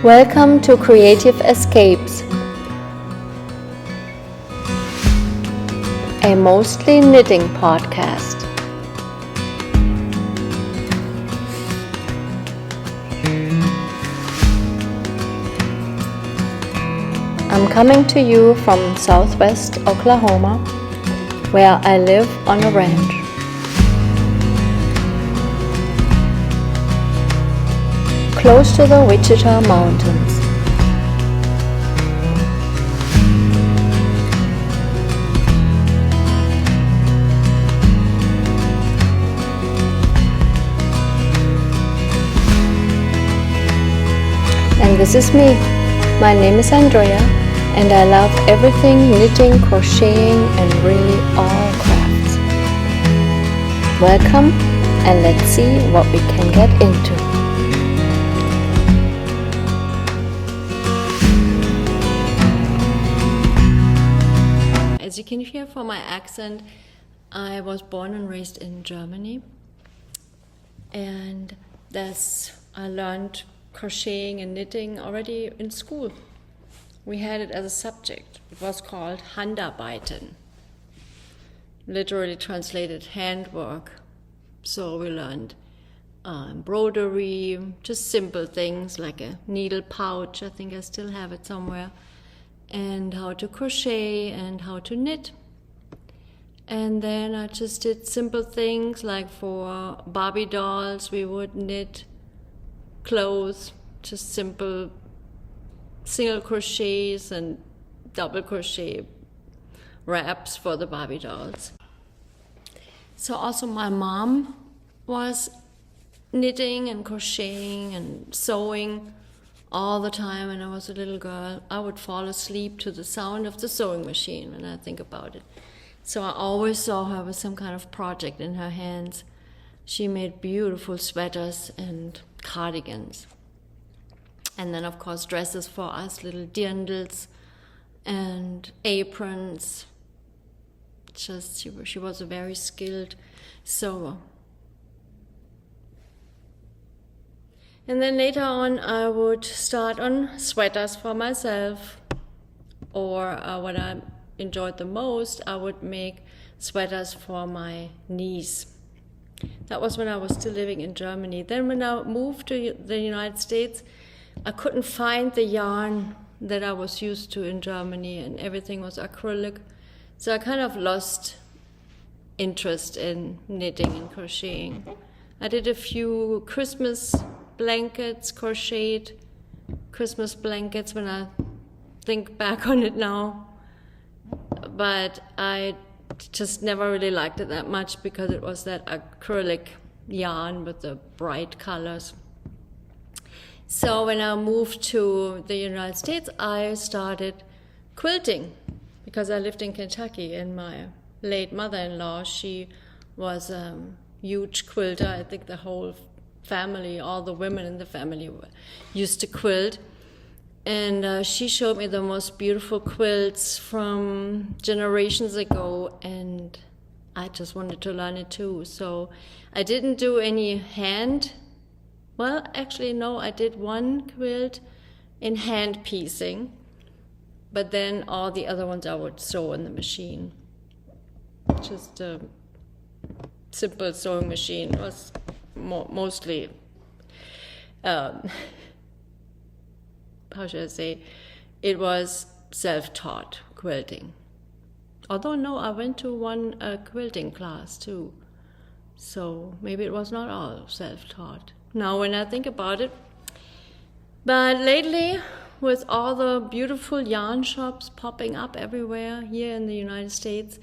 Welcome to Creative Escapes, a mostly knitting podcast. I'm coming to you from southwest Oklahoma, where I live on a ranch. Close to the Wichita Mountains. And this is me. My name is Andrea, and I love everything knitting, crocheting, and really all crafts. Welcome, and let's see what we can get into. As you can hear from my accent, I was born and raised in Germany, and I learned crocheting and knitting already in school. We had it as a subject. It was called Handarbeiten, literally translated handwork. So we learned embroidery, just simple things like a needle pouch, I think I still have it somewhere, and how to crochet and how to knit. And then I just did simple things like for Barbie dolls, we would knit clothes, just simple single crochets and double crochet wraps for the Barbie dolls. So also my mom was knitting and crocheting and sewing all the time. When I was a little girl, I would fall asleep to the sound of the sewing machine when I think about it. So I always saw her with some kind of project in her hands. She made beautiful sweaters and cardigans. And then, of course, dresses for us, little dirndls and aprons. Just, she was a very skilled sewer. And then later on, I would start on sweaters for myself, or what I enjoyed the most, I would make sweaters for my niece. That was when I was still living in Germany. Then when I moved to the United States, I couldn't find the yarn that I was used to in Germany, and everything was acrylic. So I kind of lost interest in knitting and crocheting. I did a few Christmas blankets, crocheted Christmas blankets when I think back on it now. But I just never really liked it that much because it was that acrylic yarn with the bright colors. So when I moved to the United States, I started quilting because I lived in Kentucky, and my late mother-in-law, she was a huge quilter. I think the whole family, all the women in the family used to quilt. And she showed me the most beautiful quilts from generations ago, and I just wanted to learn it too. So I didn't do any well, actually, no, I did one quilt in hand piecing, but then all the other ones I would sew in the machine. Just a simple sewing machine. It was mostly, how should I say, it was self-taught quilting. Although, no, I went to one quilting class too. So maybe it was not all self-taught. Now when I think about it. But lately, with all the beautiful yarn shops popping up everywhere here in the United States,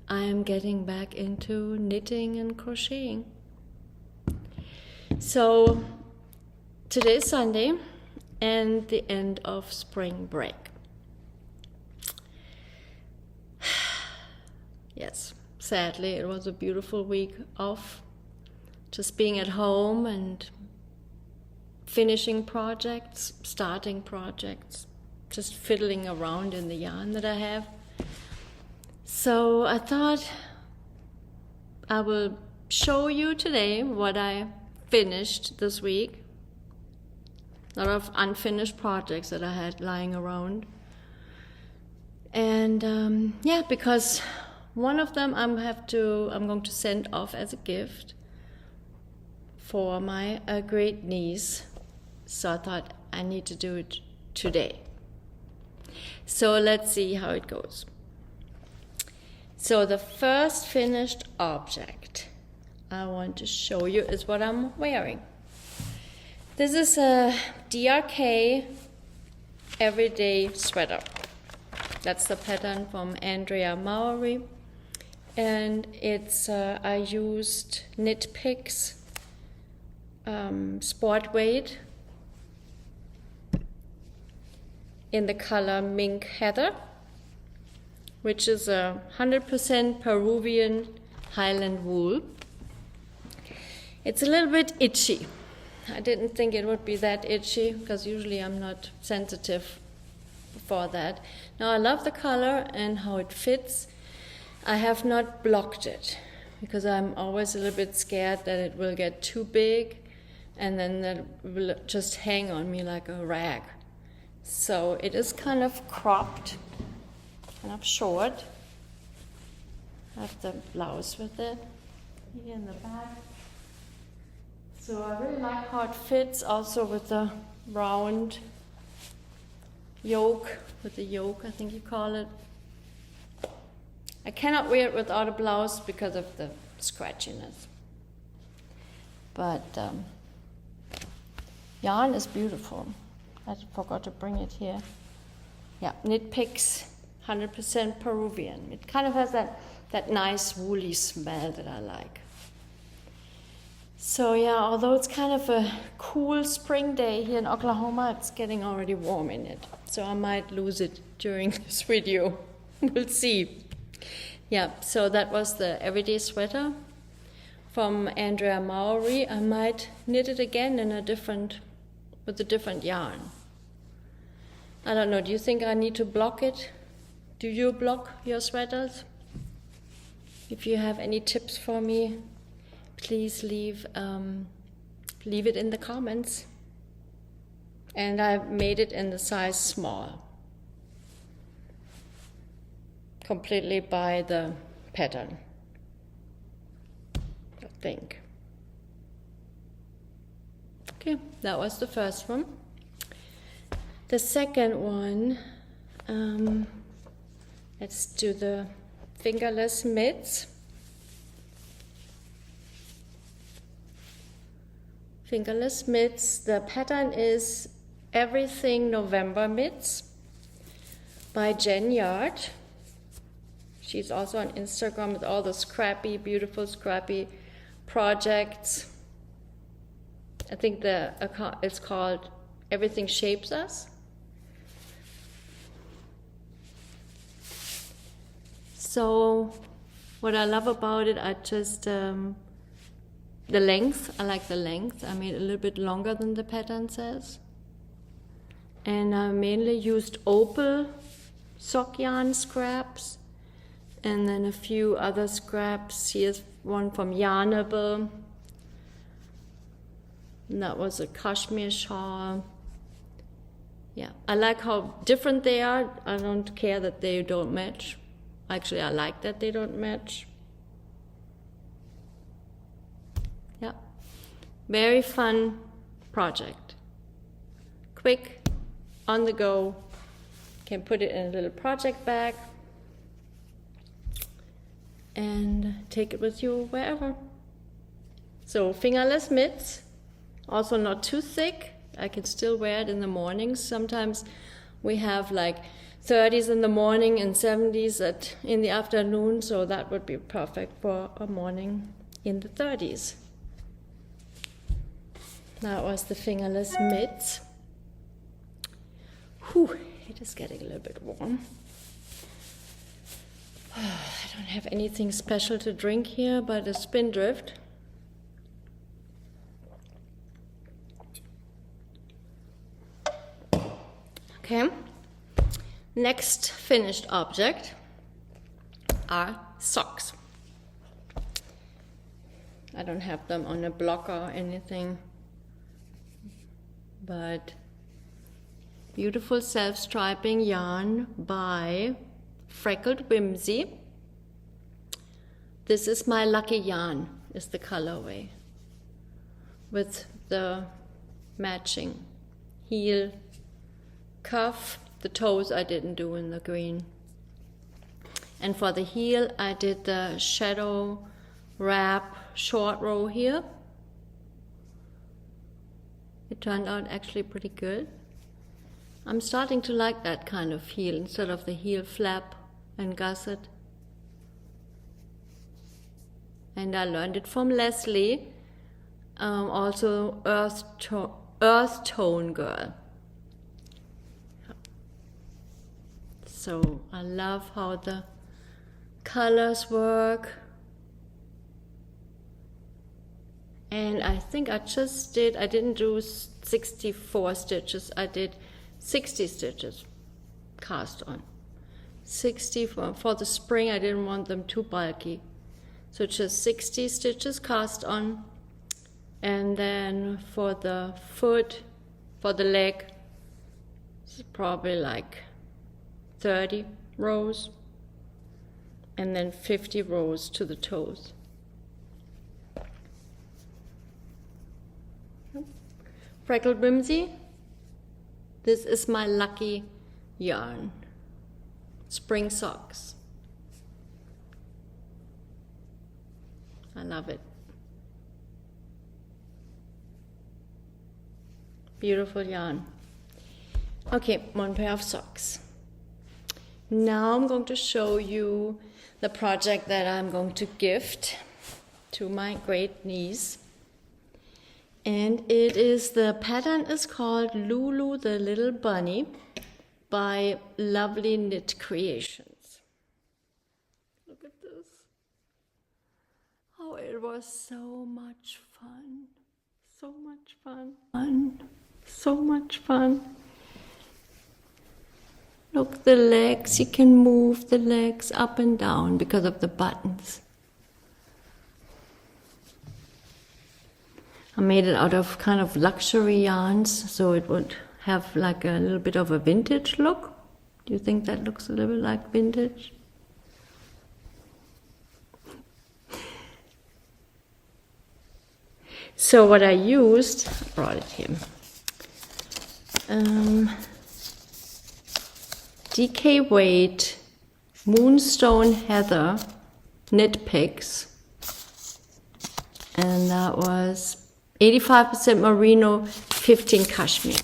I am getting back into knitting and crocheting. So today's Sunday and the end of spring break. Yes, sadly, it was a beautiful week off. Just being at home and finishing projects, starting projects, just fiddling around in the yarn that I have. So I thought I will show you today what I finished this week. a lot of unfinished projects that I had lying around. And yeah, because one of them I'm going to send off as a gift for my great niece. So I thought I need to do it today. So let's see how it goes. So the first finished object I want to show you is what I'm wearing. This is a DRK Everyday Sweater. That's the pattern from Andrea Mowry. And it's, I used Knit Picks Sport Weight in the color Mink Heather, which is a 100% Peruvian Highland wool. It's a little bit itchy. I didn't think it would be that itchy because usually I'm not sensitive for that. Now I love the color and how it fits. I have not blocked it because I'm always a little bit scared that it will get too big and then that will just hang on me like a rag. So it is kind of cropped, kind of short. I have the blouse with it here in the back. So I really like how it fits also with the round yoke, with the yoke, I think you call it. I cannot wear it without a blouse because of the scratchiness. But yarn is beautiful. I forgot to bring it here. Yeah, Knit Picks, 100% Peruvian. It kind of has that nice woolly smell that I like. So yeah, although it's kind of a cool spring day here in Oklahoma, it's getting already warm in it. So I might lose it during this video. We'll see. Yeah, so that was the Everyday Sweater from Andrea Mowry. I might knit it again in with a different yarn. I don't know, do you think I need to block it? Do you block your sweaters? If you have any tips for me, please leave it in the comments. And I made it in the size small, completely by the pattern, I think. Okay, that was the first one. The second one, let's do the fingerless mitts. Fingerless mitts, the pattern is Everything November Mitts by Jen Yard. She's also on Instagram with all the scrappy, beautiful scrappy projects. I think the account is called Everything Shapes Us. So what I love about it, I just the length, I like the length. I made it a little bit longer than the pattern says. And I mainly used opal sock yarn scraps and then a few other scraps. Here's one from Yarnable. And that was a cashmere shawl. Yeah, I like how different they are. I don't care that they don't match. Actually, I like that they don't match. Yeah, very fun project. Quick, on the go. Can put it in a little project bag and take it with you wherever. So fingerless mitts, also not too thick. I can still wear it in the mornings. Sometimes we have like 30s in the morning and 70s in the afternoon, so that would be perfect for a morning in the 30s. That was the fingerless mitts. Whew, it is getting a little bit warm. I don't have anything special to drink here, but a Spindrift. Okay. Next finished object are socks. I don't have them on a blocker or anything, but beautiful self-striping yarn by Freckled Whimsy. This is my lucky yarn, is the colorway, with the matching heel, cuff. The toes I didn't do in the green. And for the heel, I did the ShadowWrap short row here. It turned out actually pretty good. I'm starting to like that kind of heel instead of the heel flap and gusset. And I learned it from Leslie, also EarthtonesGirl. So I love how the colors work. And I think I didn't do 64 stitches, I did 60 stitches cast on. 60 for the spring, I didn't want them too bulky. So just 60 stitches cast on. And then for the foot, for the leg, it's probably like 30 rows. And then 50 rows to the toes. Freckled Whimsy, this is my lucky yarn. Spring socks. I love it. Beautiful yarn. Okay, one pair of socks. Now I'm going to show you the project that I'm going to gift to my great niece. And the pattern is called Lulu the Little Bunny by Lovely Knit Creations. Look at this. Oh, it was so much fun. So much fun. So much fun. Look, the legs, you can move the legs up and down because of the buttons. I made it out of kind of luxury yarns, so it would have like a little bit of a vintage look. Do you think that looks a little bit like vintage? So what I used, I brought it here. DK Weight Moonstone Heather knit picks, and that was 85% merino, 15 cashmere.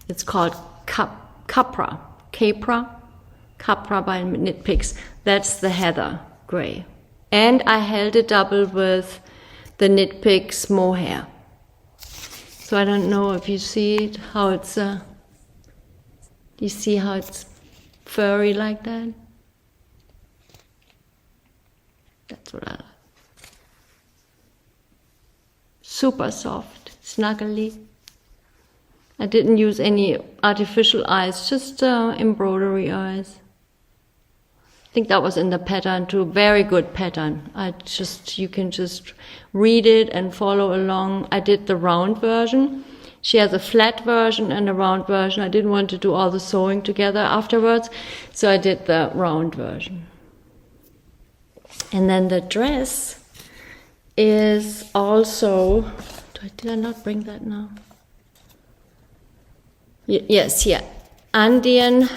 It's called Capra by Knit Picks. That's the heather gray. And I held it double with the Knit Picks mohair. So I don't know if you see it, how it's, you see how it's furry like that? That's what I like. Super soft, snuggly. I didn't use any artificial eyes, just embroidery eyes. I think that was in the pattern too. Very good pattern. You can just read it and follow along. I did the round version. She has a flat version and a round version. I didn't want to do all the sewing together afterwards, so I did the round version. And then the dress is also, did I not bring that now? Yes, yeah. Andean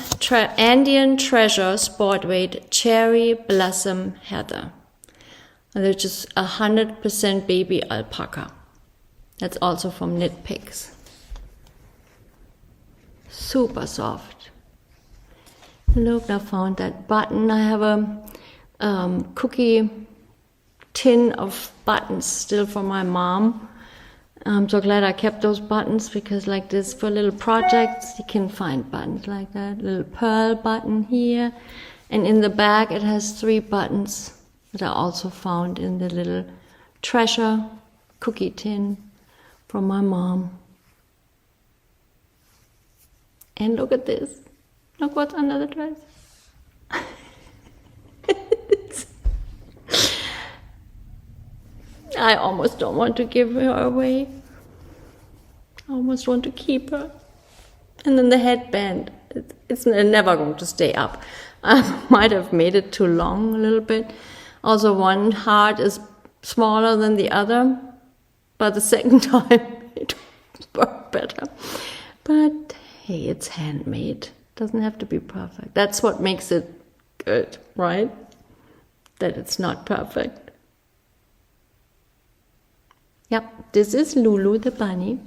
Treasure Sport Weight Cherry Blossom Heather. And it's just 100% baby alpaca. That's also from Knit Picks. Super soft. Look, I found that button. I have a cookie tin of buttons still from my mom. I'm so glad I kept those buttons, because like this, for little projects you can find buttons like that. Little pearl button here, and in the back it has 3 buttons that I also found in the little treasure cookie tin from my mom. And look at this. Look what's under the dress. I almost don't want to give her away. I almost want to keep her. And then the headband, it's never going to stay up. I might have made it too long a little bit. Also, one heart is smaller than the other, but the second time it worked better. But hey, it's handmade. Doesn't have to be perfect. That's what makes it good, right? That it's not perfect. Yep, this is Lulu the bunny.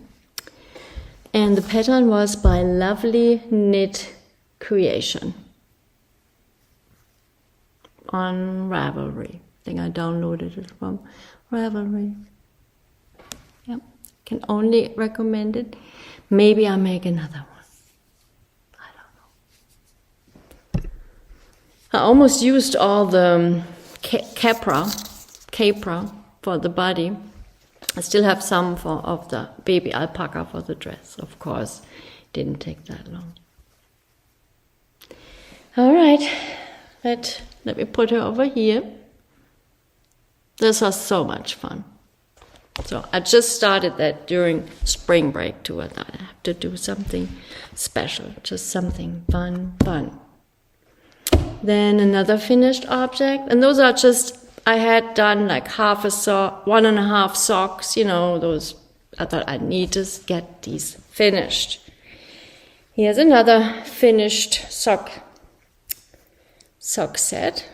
And the pattern was by Lovely Knit Creation on Ravelry. I think I downloaded it from Ravelry. Yep, can only recommend it. Maybe I'll make another one. I don't know. I almost used all the capra for the body. I still have some of the baby alpaca for the dress, of course. Didn't take that long. All right, let me put her over here. This was so much fun. So I just started that during spring break too. I thought I have to do something special, just something fun. Then another finished object, and those are just, I had done like half a sock, 1.5 socks, you know, those, I thought I need to get these finished. Here's another finished sock set.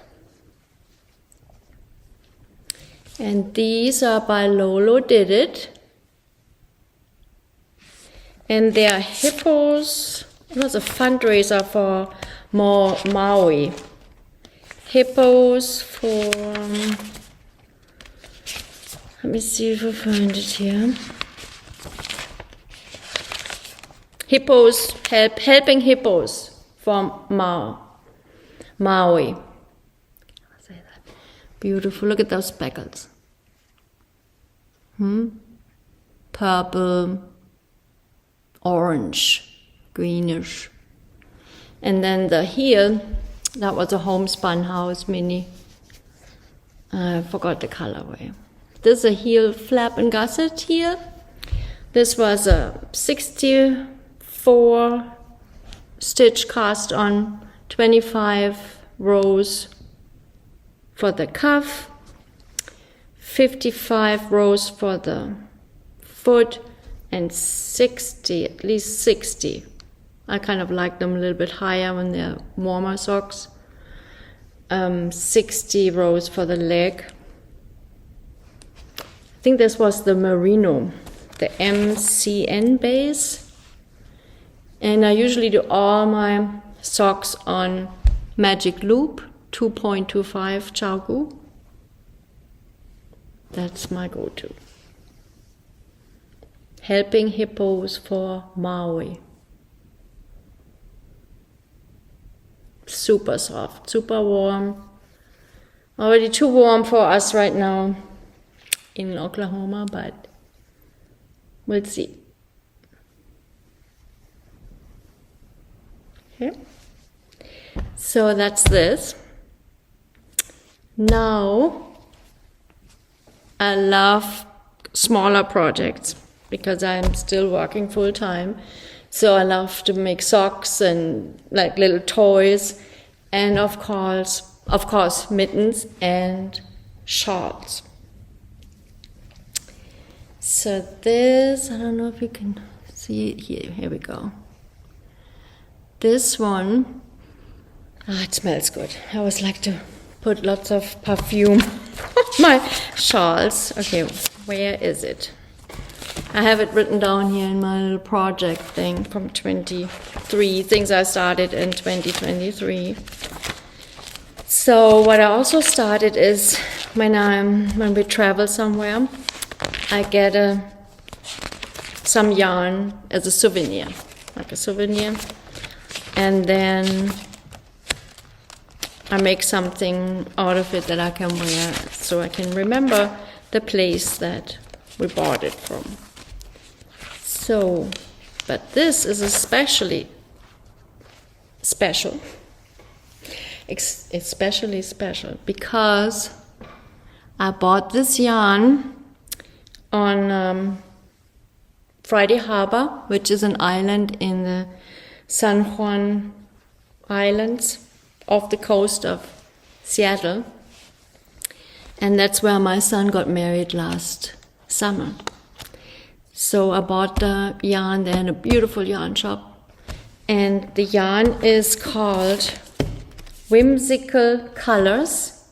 And these are by Lulu Did It. And they are hippos. It was a fundraiser for Mowry. Hippos for, let me see if I find it here. Hippos, helping hippos from Mowry. Say that. Beautiful, look at those speckles. Purple, orange, greenish. And then the heel, that was a homespun house mini. I forgot the colorway. This is a heel flap and gusset heel. This was a 64 stitch cast on, 25 rows for the cuff, 55 rows for the foot, and 60, at least 60. I kind of like them a little bit higher when they're warmer socks. 60 rows for the leg. I think this was the merino, the MCN base. And I usually do all my socks on Magic Loop 2.25 Chaogu. That's my go-to. Helping hippos for Mowry. Super soft, super warm. Already too warm for us right now in Oklahoma, but we'll see. Okay. So that's this. Now, I love smaller projects because I'm still working full time. So I love to make socks and like little toys, and of course mittens and shawls. So this, I don't know if you can see it here. Here we go. This one, it smells good. I always like to put lots of perfume on my shawls. Okay, where is it? I have it written down here in my little project thing from 23, things I started in 2023. So what I also started is when we travel somewhere, I get some yarn as a souvenir, and then I make something out of it that I can wear so I can remember the place that we bought it from. So, but this is especially special. It's especially special because I bought this yarn on Friday Harbor, which is an island in the San Juan Islands off the coast of Seattle. And that's where my son got married last summer. So I bought the yarn there in a beautiful yarn shop. And the yarn is called Whimsical Colors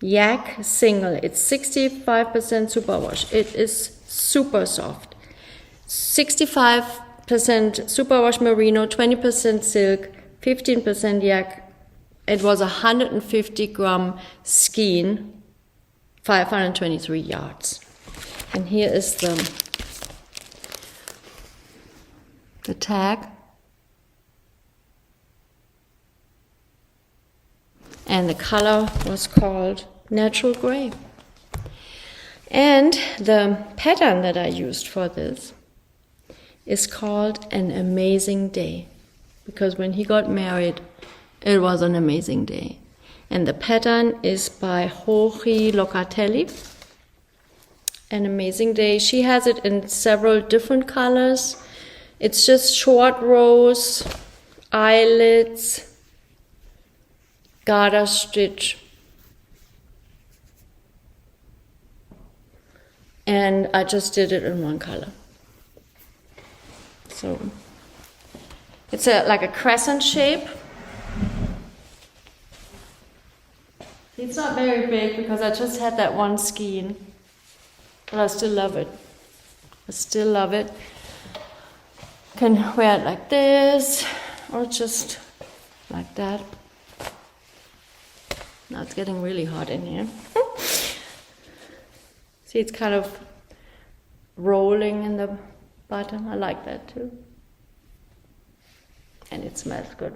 Yak Single. It's 65% superwash. It is super soft. 65% superwash merino, 20% silk, 15% yak. It was 150 gram skein, 523 yards. And here is the tag. And the color was called Natural Gray. And the pattern that I used for this is called An Amazing Day. Because when he got married, it was an amazing day. And the pattern is by Joji Locatelli. An Amazing Day. She has it in several different colors. It's just short rows, eyelets, garter stitch. And I just did it in one color. So it's like a crescent shape. It's not very big because I just had that one skein. But I still love it. I still love it. Can wear it like this or just like that. Now it's getting really hot in here. See, it's kind of rolling in the bottom. I like that too. And it smells good.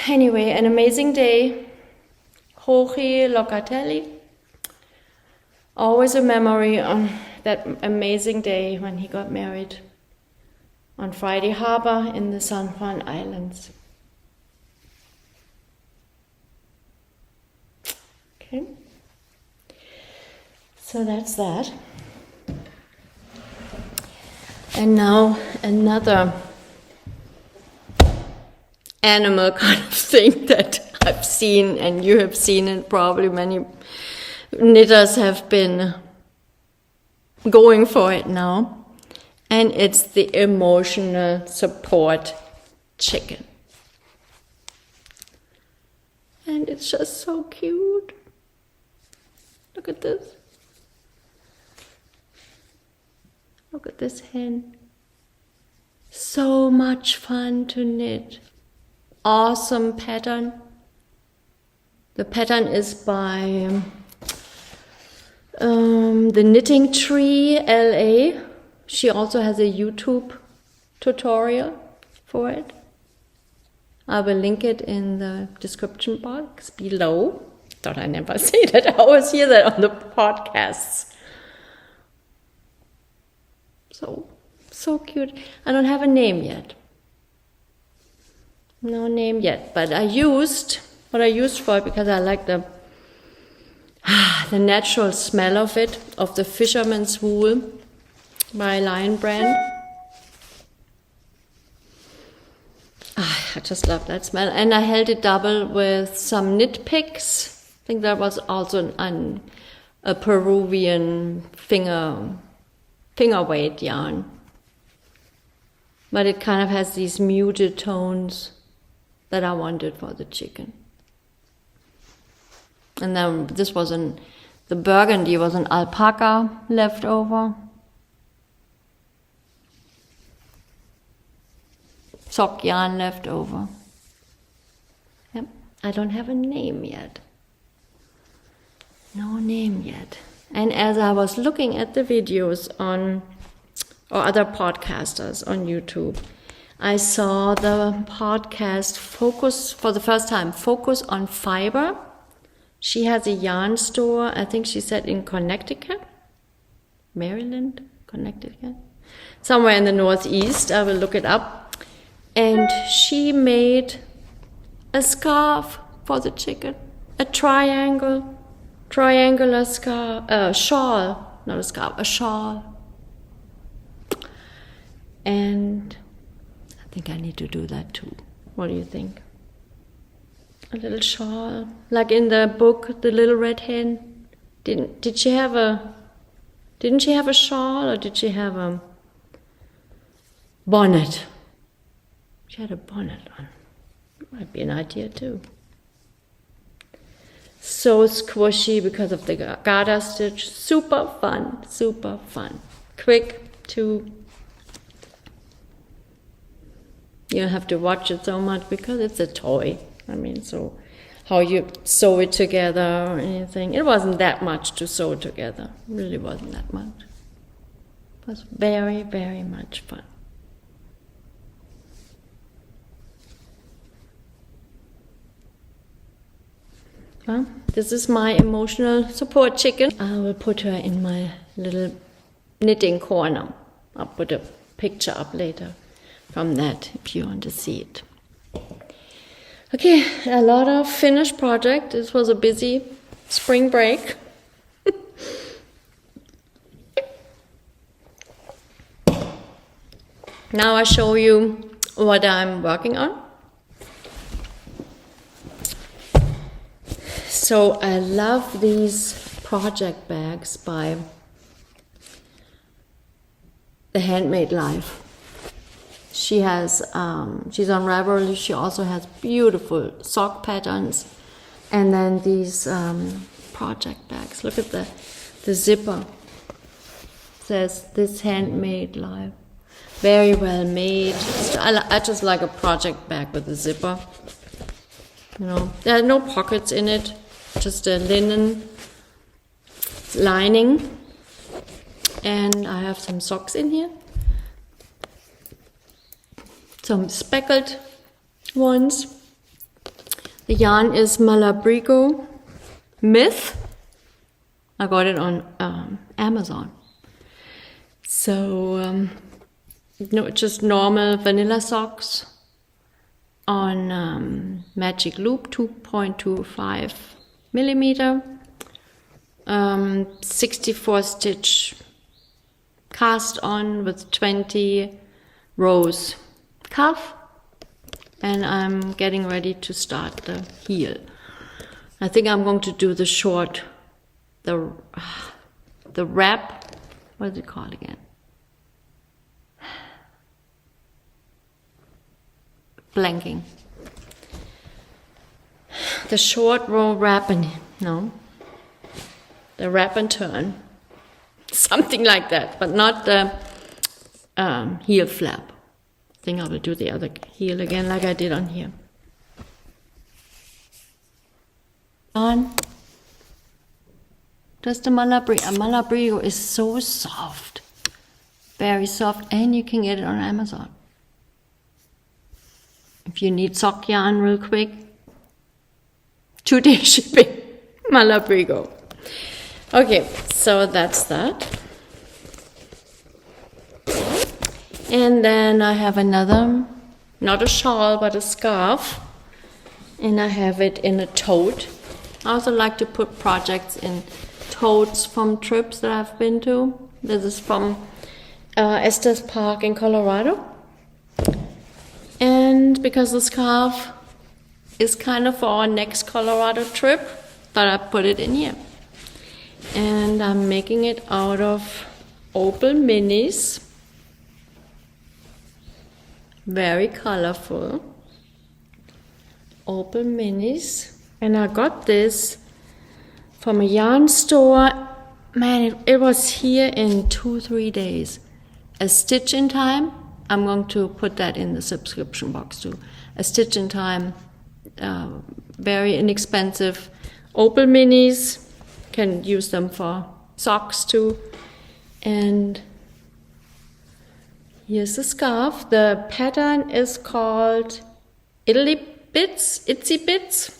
Anyway, An Amazing Day. Joji Locatelli. Always a memory on that amazing day when he got married on Friday Harbor in the San Juan Islands. Okay. So that's that. And now another animal kind of thing that I've seen, and you have seen it, probably many knitters have been going for it now. And it's the emotional support chicken. And it's just so cute. Look at this. Look at this hen. So much fun to knit. Awesome pattern. The pattern is by the Knitting Tree LA. She also has a YouTube tutorial for it. I will link it in the description box below. Thought I never say that. I always hear that on the podcasts. So cute. I don't have a name yet. No name yet. But I used what I used for it because I like the natural smell of it, of the Fisherman's Wool by Lion Brand. I just love that smell. And I held it double with some knit picks. I think that was also a Peruvian finger weight yarn. But it kind of has these muted tones that I wanted for the chicken. And then this was the burgundy was an alpaca leftover. Sock yarn left over. Yep. I don't have a name yet. No name yet. And as I was looking at the videos or other podcasters on YouTube, I saw the podcast for the first time, Focus on Fiber. She has a yarn store, I think she said in Connecticut, Maryland, Connecticut, somewhere in the Northeast. I will look it up. And she made a scarf for the chicken, a triangle. triangular scarf, shawl, not a scarf, a shawl. And I think I need to do that too. What do you think? A little shawl, like in the book, The Little Red Hen. Didn't she have a shawl, or did she have a bonnet? She had a bonnet on. Might be an idea too. So squishy because of the garter stitch. Super fun, super fun. Quick to... You don't have to watch it so much because it's a toy. I mean, so how you sew it together or anything. It wasn't that much to sew together. It really wasn't that much. It was very, very much fun. Well, this is my emotional support chicken. I will put her in my little knitting corner. I'll put a picture up later from that if you want to see it. Okay, a lot of finished project. This was a busy spring break. Now I show you what I'm working on. So I love these project bags by The Handmade Life. She has, she's on Ravelry. She also has beautiful sock patterns, and then these project bags. Look at the zipper. It says This Handmade Life. Very well made. I just like a project bag with a zipper. You know, there are no pockets in it. Just a linen lining, and I have some socks in here, some speckled ones. The yarn is Malabrigo Myth. I got it on Amazon. So no, just normal vanilla socks on magic loop 2.25 millimeter, 64 stitch cast on with 20 rows cuff, and I'm getting ready to start the heel. I think I'm going to do the short, the wrap, what is it called again? Blanking. The short row wrap and, no, the wrap and turn. Something like that, but not the heel flap. I think I will do the other heel again like I did on here. On. Just the Malabrigo. Malabrigo is so soft. Very soft, and you can get it on Amazon. If you need sock yarn real quick, 2-day shipping, Malabrigo. Okay, so that's that. And then I have another, not a shawl, but a scarf. And I have it in a tote. I also like to put projects in totes from trips that I've been to. This is from Estes Park in Colorado. And because the scarf is kind of for our next Colorado trip, but I put it in here. And I'm making it out of opal minis. Very colorful. Opal minis. And I got this from a yarn store. Man, it was here in 2-3 days. A Stitch in Time. I'm going to put that in the subscription box too. A Stitch in Time. Very inexpensive opal minis. Can use them for socks too. And here's the scarf. The pattern is called Itsy Bits.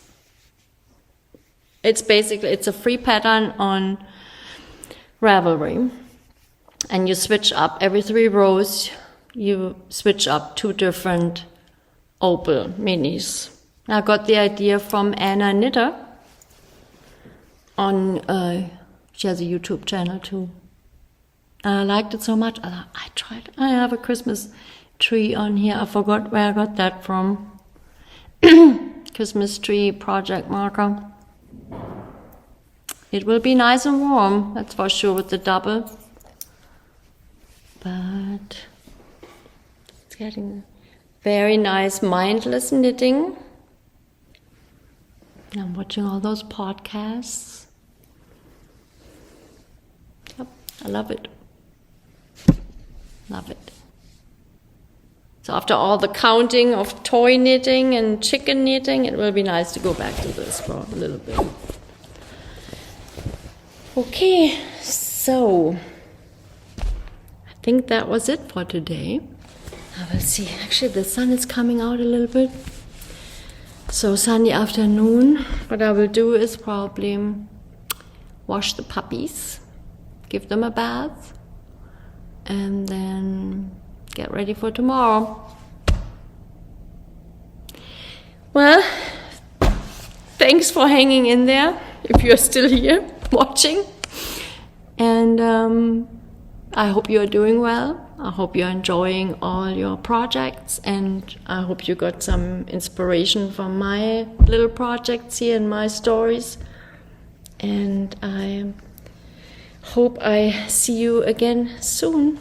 It's a free pattern on Ravelry. And you switch up every 3 rows. You switch up 2 different opal minis. I got the idea from Anna Knitter. she has a YouTube channel too. And I liked it so much. I tried. I have a Christmas tree on here. I forgot where I got that from. Christmas tree project marker. It will be nice and warm, that's for sure, with the double. But it's getting very nice mindless knitting. I'm watching all those podcasts. Yep, I love it. Love it. So after all the counting of toy knitting and chicken knitting, it will be nice to go back to this for a little bit. Okay, so I think that was it for today. I will see. Actually, the sun is coming out a little bit. So Sunday afternoon, what I will do is probably wash the puppies, give them a bath, and then get ready for tomorrow. Well, thanks for hanging in there, if you're still here watching. And I hope you're doing well. I hope you're enjoying all your projects, and I hope you got some inspiration from my little projects here and my stories. And I hope I see you again soon.